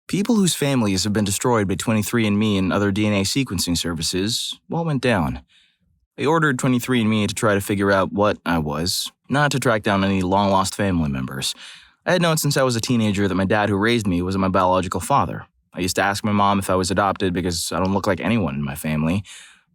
People whose families have been destroyed by 23andMe and other DNA sequencing services, what went down? I ordered 23andMe to try to figure out what I was, not to track down any long-lost family members. I had known since I was a teenager that my dad who raised me wasn't my biological father. I used to ask my mom if I was adopted because I don't look like anyone in my family.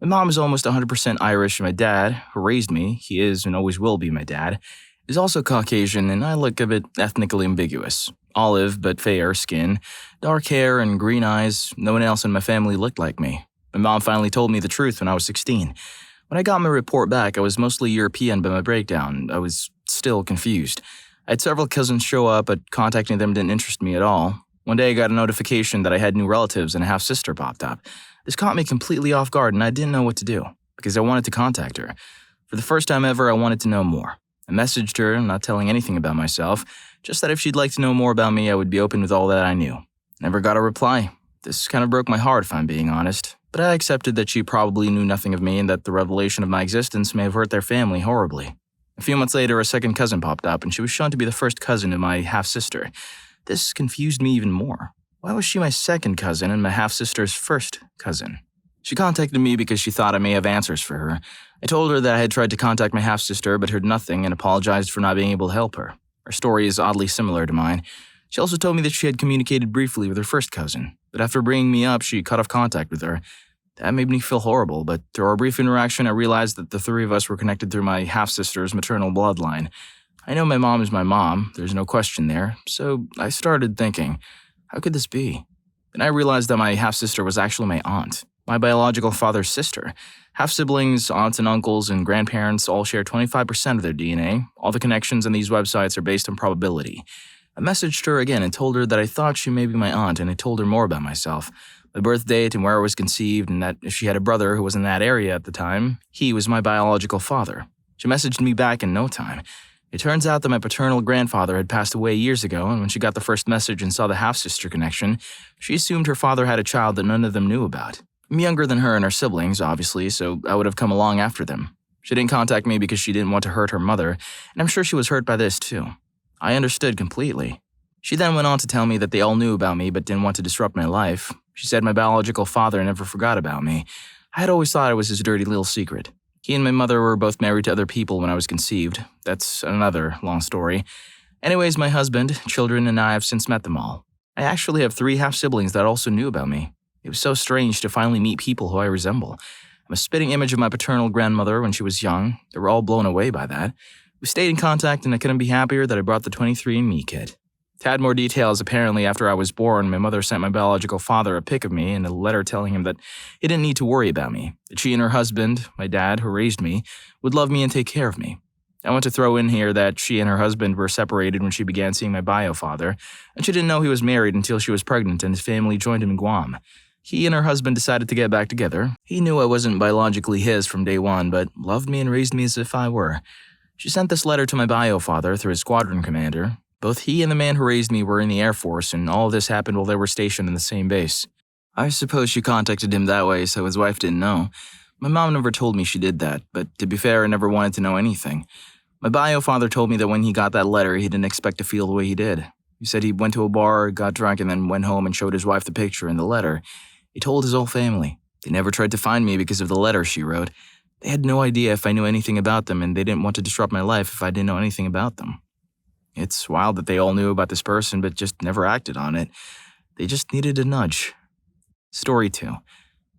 My mom is almost 100% Irish, and my dad, who raised me, he is and always will be my dad, is also Caucasian, and I look a bit ethnically ambiguous. Olive but fair skin, dark hair, and green eyes. No one else in my family looked like me. My mom finally told me the truth when I was 16. When I got my report back, I was mostly European by my breakdown. I was still confused. I had several cousins show up, but contacting them didn't interest me at all. One day I got a notification that I had new relatives and a half-sister popped up. This caught me completely off guard, and I didn't know what to do, because I wanted to contact her. For the first time ever, I wanted to know more. I messaged her, not telling anything about myself, just that if she'd like to know more about me, I would be open with all that I knew. Never got a reply. This kind of broke my heart, if I'm being honest, but I accepted that she probably knew nothing of me and that the revelation of my existence may have hurt their family horribly. A few months later, a second cousin popped up, and she was shown to be the first cousin of my half-sister. This confused me even more. Why was she my second cousin and my half-sister's first cousin? She contacted me because she thought I may have answers for her. I told her that I had tried to contact my half-sister but heard nothing and apologized for not being able to help her. Her story is oddly similar to mine. She also told me that she had communicated briefly with her first cousin, but after bringing me up, she cut off contact with her. That made me feel horrible, but through our brief interaction, I realized that the three of us were connected through my half-sister's maternal bloodline. I know my mom is my mom, there's no question there, so I started thinking, how could this be? Then I realized that my half-sister was actually my aunt, my biological father's sister. Half-siblings, aunts and uncles, and grandparents all share 25% of their DNA. All the connections on these websites are based on probability. I messaged her again and told her that I thought she may be my aunt, and I told her more about myself, my birth date and where I was conceived, and that if she had a brother who was in that area at the time, he was my biological father. She messaged me back in no time. It turns out that my paternal grandfather had passed away years ago, and when she got the first message and saw the half-sister connection, she assumed her father had a child that none of them knew about. I'm younger than her and her siblings, obviously, so I would have come along after them. She didn't contact me because she didn't want to hurt her mother, and I'm sure she was hurt by this too. I understood completely. She then went on to tell me that they all knew about me but didn't want to disrupt my life. She said my biological father never forgot about me. I had always thought it was his dirty little secret. He and my mother were both married to other people when I was conceived. That's another long story. Anyways, my husband, children, and I have since met them all. I actually have 3 half-siblings that also knew about me. It was so strange to finally meet people who I resemble. I'm a spitting image of my paternal grandmother when she was young. They were all blown away by that. We stayed in contact, and I couldn't be happier that I brought the 23andMe kit. To add more details, apparently after I was born, my mother sent my biological father a pic of me and a letter telling him that he didn't need to worry about me, that she and her husband, my dad, who raised me, would love me and take care of me. I want to throw in here that she and her husband were separated when she began seeing my bio father, and she didn't know he was married until she was pregnant and his family joined him in Guam. He and her husband decided to get back together. He knew I wasn't biologically his from day one, but loved me and raised me as if I were. She sent this letter to my bio father through his squadron commander. Both he and the man who raised me were in the Air Force, and all of this happened while they were stationed in the same base. I suppose she contacted him that way so his wife didn't know. My mom never told me she did that, but to be fair, I never wanted to know anything. My bio father told me that when he got that letter, he didn't expect to feel the way he did. He said he went to a bar, got drunk, and then went home and showed his wife the picture in the letter. He told his whole family. They never tried to find me because of the letter she wrote. They had no idea if I knew anything about them, and they didn't want to disrupt my life if I didn't know anything about them. It's wild that they all knew about this person but just never acted on it. They just needed a nudge. Story 2.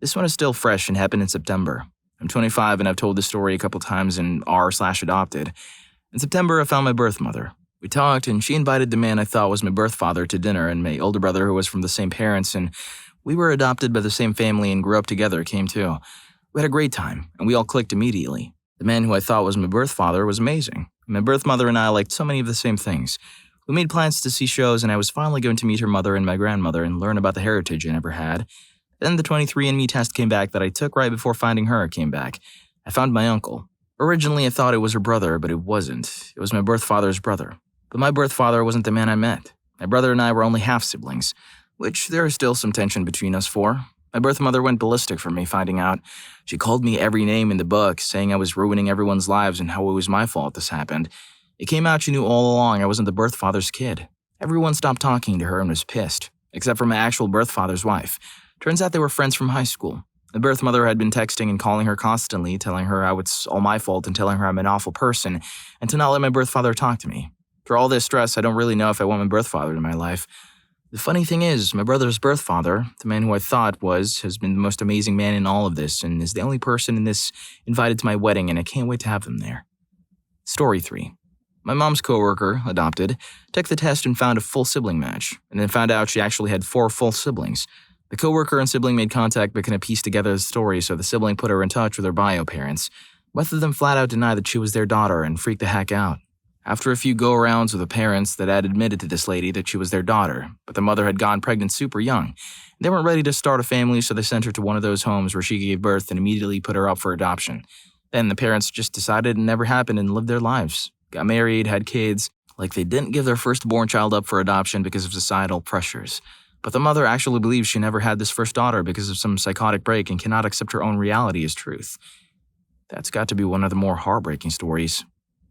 This one is still fresh and happened in September. I'm 25 and I've told this story a couple times in r/adopted. In September, I found my birth mother. We talked and she invited the man I thought was my birth father to dinner, and my older brother, who was from the same parents and we were adopted by the same family and grew up together, came too. We had a great time and we all clicked immediately. The man who I thought was my birth father was amazing. My birth mother and I liked so many of the same things. We made plans to see shows, and I was finally going to meet her mother and my grandmother and learn about the heritage I never had. Then the 23andMe test came back that I took right before finding her came back. I found my uncle. Originally, I thought it was her brother, but it wasn't. It was my birth father's brother. But my birth father wasn't the man I met. My brother and I were only half-siblings, which there is still some tension between us for. My birth mother went ballistic for me finding out. She called me every name in the book, saying I was ruining everyone's lives and how it was my fault this happened. It came out she knew all along I wasn't the birth father's kid. Everyone stopped talking to her and was pissed. except for my actual birth father's wife. Turns out they were friends from high school. The birth mother had been texting and calling her constantly, telling her how it's all my fault and telling her I'm an awful person, and to not let my birth father talk to me. For all this stress, I don't really know if I want my birth father in my life. The funny thing is, my brother's birth father, the man who I thought has been the most amazing man in all of this, and is the only person in this invited to my wedding, and I can't wait to have him there. Story 3. My mom's coworker, adopted, took the test and found a full sibling match, and then found out she actually had 4 full siblings. The coworker and sibling made contact but couldn't piece together the story, so the sibling put her in touch with her bio parents. Both of them flat out denied that she was their daughter and freaked the heck out. After a few go-arounds with the parents, the dad admitted to this lady that she was their daughter, but the mother had gotten pregnant super young. They weren't ready to start a family, so they sent her to one of those homes where she gave birth and immediately put her up for adoption. Then the parents just decided it never happened and lived their lives. Got married, had kids. Like they didn't give their firstborn child up for adoption because of societal pressures. But the mother actually believes she never had this first daughter because of some psychotic break and cannot accept her own reality as truth. That's got to be one of the more heartbreaking stories.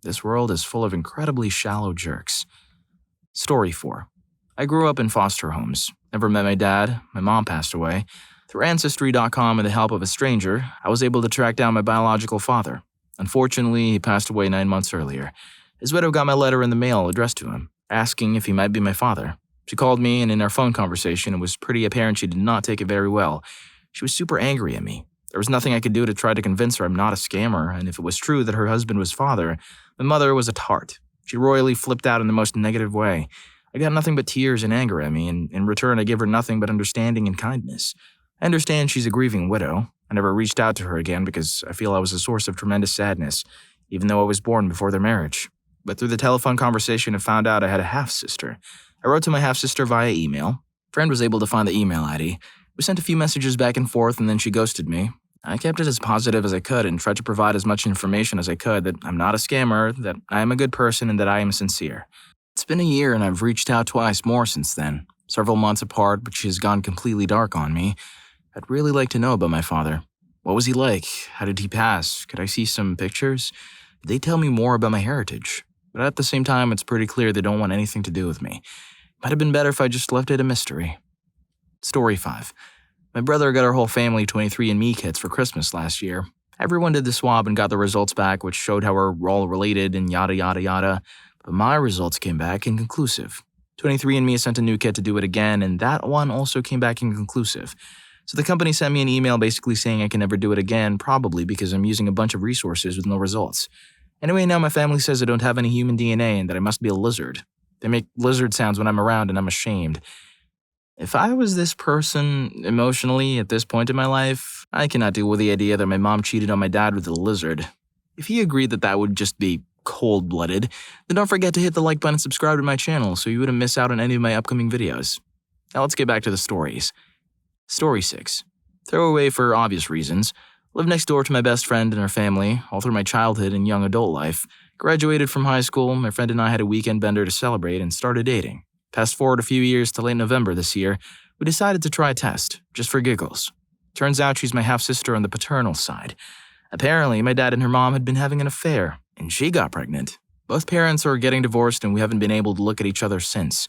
This world is full of incredibly shallow jerks. Story 4. I grew up in foster homes. Never met my dad. My mom passed away. Through ancestry.com and the help of a stranger, I was able to track down my biological father. Unfortunately, he passed away 9 months earlier. His widow got my letter in the mail addressed to him, asking if he might be my father. She called me, and in our phone conversation, it was pretty apparent she did not take it very well. She was super angry at me. There was nothing I could do to try to convince her I'm not a scammer, and if it was true that her husband was father, my mother was a tart. She royally flipped out in the most negative way. I got nothing but tears and anger at me, and in return I gave her nothing but understanding and kindness. I understand she's a grieving widow. I never reached out to her again because I feel I was a source of tremendous sadness, even though I was born before their marriage. But through the telephone conversation I found out I had a half-sister. I wrote to my half-sister via email. A friend was able to find the email ID. We sent a few messages back and forth, and then she ghosted me. I kept it as positive as I could and tried to provide as much information as I could that I'm not a scammer, that I am a good person, and that I am sincere. It's been a year, and I've reached out twice more since then, several months apart, but she has gone completely dark on me. I'd really like to know about my father. What was he like? How did he pass? Could I see some pictures? Did they tell me more about my heritage? But at the same time, it's pretty clear they don't want anything to do with me. Might have been better if I just left it a mystery. Story 5. My brother got our whole family 23andMe kits for Christmas last year. Everyone did the swab and got the results back, which showed how we're all related and yada yada yada. But my results came back inconclusive. 23andMe sent a new kit to do it again, and that one also came back inconclusive. So the company sent me an email basically saying I can never do it again, probably because I'm using a bunch of resources with no results. Anyway, now my family says I don't have any human DNA and that I must be a lizard. They make lizard sounds when I'm around and I'm ashamed. If I was this person emotionally at this point in my life, I cannot deal with the idea that my mom cheated on my dad with a lizard. If he agreed that that would just be cold-blooded, then don't forget to hit the like button and subscribe to my channel so you wouldn't miss out on any of my upcoming videos. Now let's get back to the stories. Story 6. Throwaway for obvious reasons. Lived next door to my best friend and her family, all through my childhood and young adult life. Graduated from high school, my friend and I had a weekend bender to celebrate and started dating. Fast forward a few years to late November this year, we decided to try a test, just for giggles. Turns out she's my half-sister on the paternal side. Apparently, my dad and her mom had been having an affair, and she got pregnant. Both parents are getting divorced, and we haven't been able to look at each other since.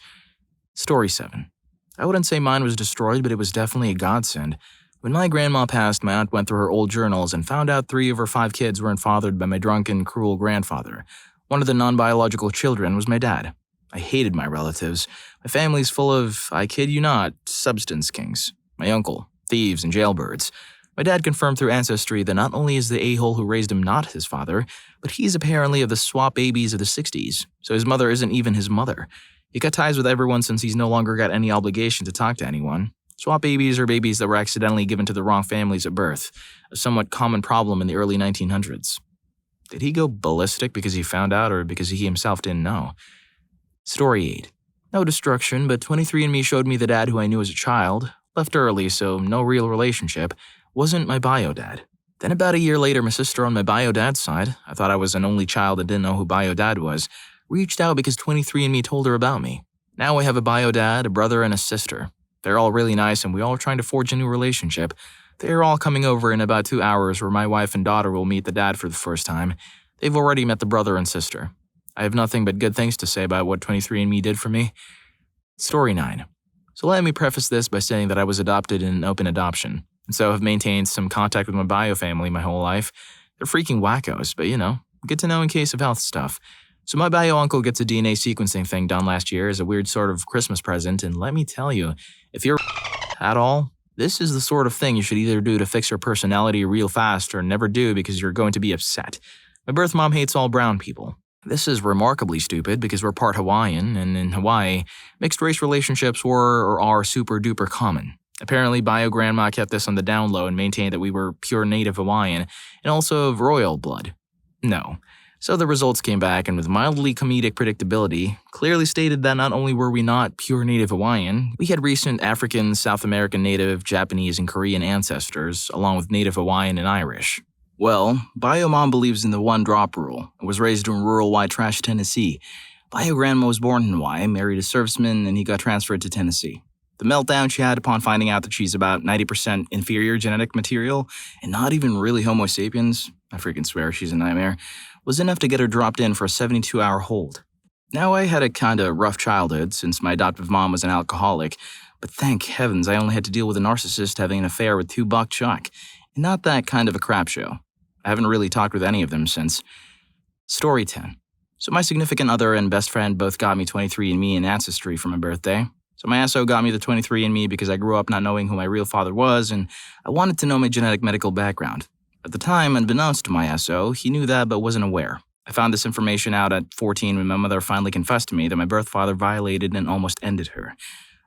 Story 7. I wouldn't say mine was destroyed, but it was definitely a godsend. When my grandma passed, my aunt went through her old journals and found out 3 of her 5 kids weren't fathered by my drunken, cruel grandfather. One of the non-biological children was my dad. I hated my relatives. My family's full of, I kid you not, substance kings. My uncle, thieves, and jailbirds. My dad confirmed through Ancestry that not only is the a-hole who raised him not his father, but he's apparently of the swap babies of the 60s, so his mother isn't even his mother. He cut ties with everyone since he's no longer got any obligation to talk to anyone. Swap babies are babies that were accidentally given to the wrong families at birth, a somewhat common problem in the early 1900s. Did he go ballistic because he found out or because he himself didn't know? Story 8. No destruction, but 23andMe showed me the dad who I knew as a child, left early so no real relationship, wasn't my bio dad. Then about a year later, my sister on my bio dad's side, I thought I was an only child and didn't know who bio dad was, reached out because 23andMe told her about me. Now I have a bio dad, a brother, and a sister. They're all really nice and we all are trying to forge a new relationship. They're all coming over in about 2 hours where my wife and daughter will meet the dad for the first time. They've already met the brother and sister. I have nothing but good things to say about what 23andMe did for me. Story 9. So let me preface this by saying that I was adopted in an open adoption, and so have maintained some contact with my bio family my whole life. They're freaking wackos, but good to know in case of health stuff. So my bio uncle gets a DNA sequencing thing done last year as a weird sort of Christmas present, and let me tell you, if you're at all, this is the sort of thing you should either do to fix your personality real fast or never do because you're going to be upset. My birth mom hates all brown people. This is remarkably stupid because we're part Hawaiian, and in Hawaii, mixed-race relationships were or are super-duper common. Apparently, bio-grandma kept this on the down low and maintained that we were pure native Hawaiian and also of royal blood. No. So the results came back and with mildly comedic predictability, clearly stated that not only were we not pure native Hawaiian, we had recent African, South American native, Japanese, and Korean ancestors, along with native Hawaiian and Irish. Well, Bio Mom believes in the one-drop rule and was raised in rural white trash Tennessee. Bio Grandma was born in Hawaii, married a serviceman, and he got transferred to Tennessee. The meltdown she had upon finding out that she's about 90% inferior genetic material and not even really Homo sapiens, I freaking swear she's a nightmare, was enough to get her dropped in for a 72-hour hold. Now, I had a kinda rough childhood since my adoptive mom was an alcoholic, but thank heavens I only had to deal with a narcissist having an affair with two buck Chuck, and not that kind of a crap show. I haven't really talked with any of them since. Story 10. So my significant other and best friend both got me 23andMe and ancestry for my birthday. So my SO got me the 23andMe because I grew up not knowing who my real father was, and I wanted to know my genetic medical background. At the time, unbeknownst to my SO, he knew that but wasn't aware. I found this information out at 14 when my mother finally confessed to me that my birth father violated and almost ended her.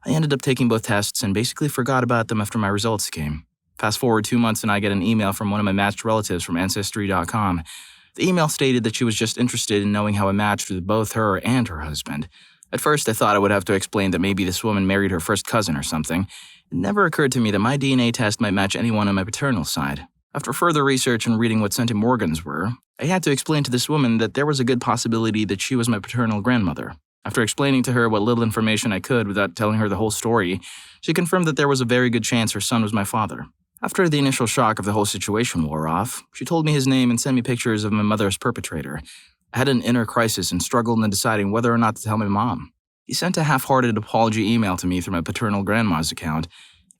I ended up taking both tests and basically forgot about them after my results came. Fast forward 2 months and I get an email from one of my matched relatives from ancestry.com. The email stated that she was just interested in knowing how I matched with both her and her husband. At first, I thought I would have to explain that maybe this woman married her first cousin or something. It never occurred to me that my DNA test might match anyone on my paternal side. After further research and reading what centimorgans were, I had to explain to this woman that there was a good possibility that she was my paternal grandmother. After explaining to her what little information I could without telling her the whole story, she confirmed that there was a very good chance her son was my father. After the initial shock of the whole situation wore off, she told me his name and sent me pictures of my mother's perpetrator. I had an inner crisis and struggled in deciding whether or not to tell my mom. He sent a half-hearted apology email to me through my paternal grandma's account.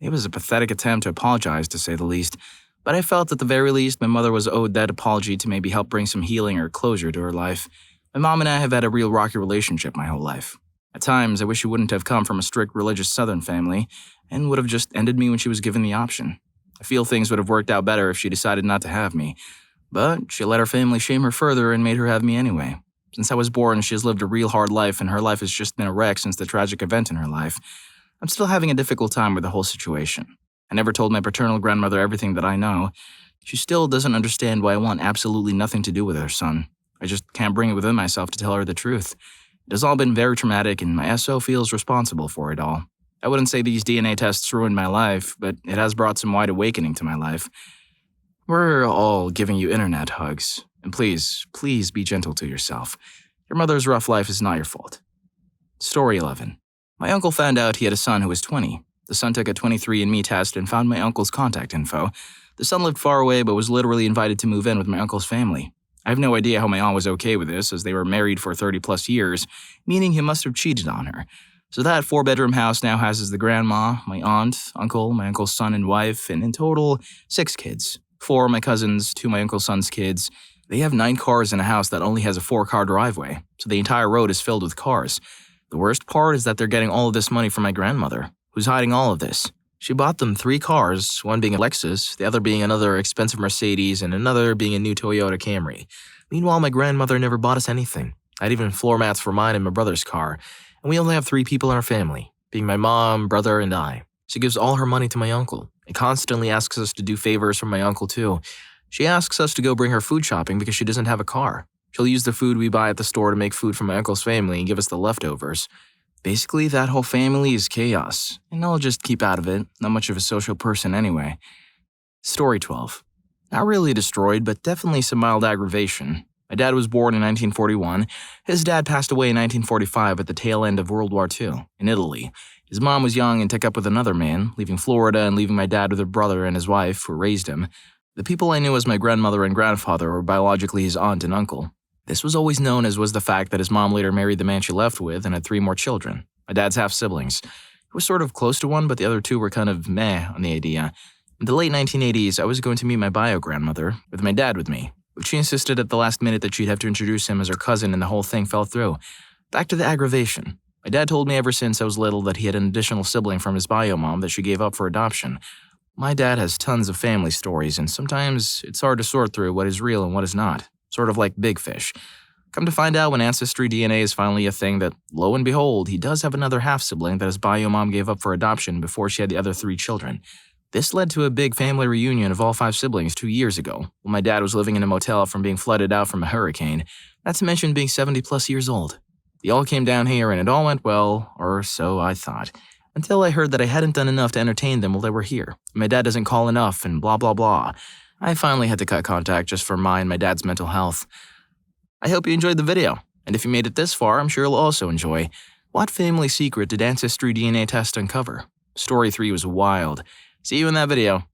It was a pathetic attempt to apologize, to say the least. But I felt at the very least my mother was owed that apology to maybe help bring some healing or closure to her life. My mom and I have had a real rocky relationship my whole life. At times, I wish she wouldn't have come from a strict religious Southern family and would have just ended me when she was given the option. I feel things would have worked out better if she decided not to have me. But she let her family shame her further and made her have me anyway. Since I was born, she has lived a real hard life and her life has just been a wreck since the tragic event in her life. I'm still having a difficult time with the whole situation. I never told my paternal grandmother everything that I know. She still doesn't understand why I want absolutely nothing to do with her son. I just can't bring it within myself to tell her the truth. It has all been very traumatic and my SO feels responsible for it all. I wouldn't say these DNA tests ruined my life, but it has brought some wide awakening to my life. We're all giving you internet hugs. And please, please be gentle to yourself. Your mother's rough life is not your fault. Story 11. My uncle found out he had a son who was 20. The son took a 23andMe test and found my uncle's contact info. The son lived far away but was literally invited to move in with my uncle's family. I have no idea how my aunt was okay with this, as they were married for 30-plus years, meaning he must have cheated on her. So that 4-bedroom house now houses the grandma, my aunt, uncle, my uncle's son and wife, and in total, 6 kids. 4 of my cousins, 2 of my uncle's son's kids. They have 9 cars in a house that only has a 4-car driveway, so the entire road is filled with cars. The worst part is that they're getting all of this money from my grandmother, who's hiding all of this. She bought them 3 cars, one being a Lexus, the other being another expensive Mercedes, and another being a new Toyota Camry. Meanwhile, my grandmother never bought us anything. I had even floor mats for mine and my brother's car, and we only have 3 people in our family, being my mom, brother, and I. She gives all her money to my uncle, and constantly asks us to do favors for my uncle too. She asks us to go bring her food shopping because she doesn't have a car. She'll use the food we buy at the store to make food for my uncle's family and give us the leftovers. Basically, that whole family is chaos, and I'll just keep out of it, not much of a social person anyway. Story 12. Not really destroyed, but definitely some mild aggravation. My dad was born in 1941. His dad passed away in 1945 at the tail end of World War II, in Italy. His mom was young and took up with another man, leaving Florida and leaving my dad with her brother and his wife, who raised him. The people I knew as my grandmother and grandfather were biologically his aunt and uncle. This was always known as was the fact that his mom later married the man she left with and had 3 more children, my dad's half-siblings. It was sort of close to one, but the other two were kind of meh on the idea. In the late 1980s, I was going to meet my bio-grandmother, with my dad with me, but she insisted at the last minute that she'd have to introduce him as her cousin and the whole thing fell through. Back to the aggravation. My dad told me ever since I was little that he had an additional sibling from his bio mom that she gave up for adoption. My dad has tons of family stories, and sometimes it's hard to sort through what is real and what is not, sort of like big fish. Come to find out when ancestry DNA is finally a thing that, lo and behold, he does have another half-sibling that his bio mom gave up for adoption before she had the other 3 children. This led to a big family reunion of all 5 siblings 2 years ago, when my dad was living in a motel from being flooded out from a hurricane, not to mention being 70-plus years old. They all came down here and it all went well, or so I thought, until I heard that I hadn't done enough to entertain them while they were here. My dad doesn't call enough and blah blah blah. I finally had to cut contact just for my and my dad's mental health. I hope you enjoyed the video, and if you made it this far, I'm sure you'll also enjoy. What family secret did Ancestry DNA test uncover? Story 3 was wild. See you in that video.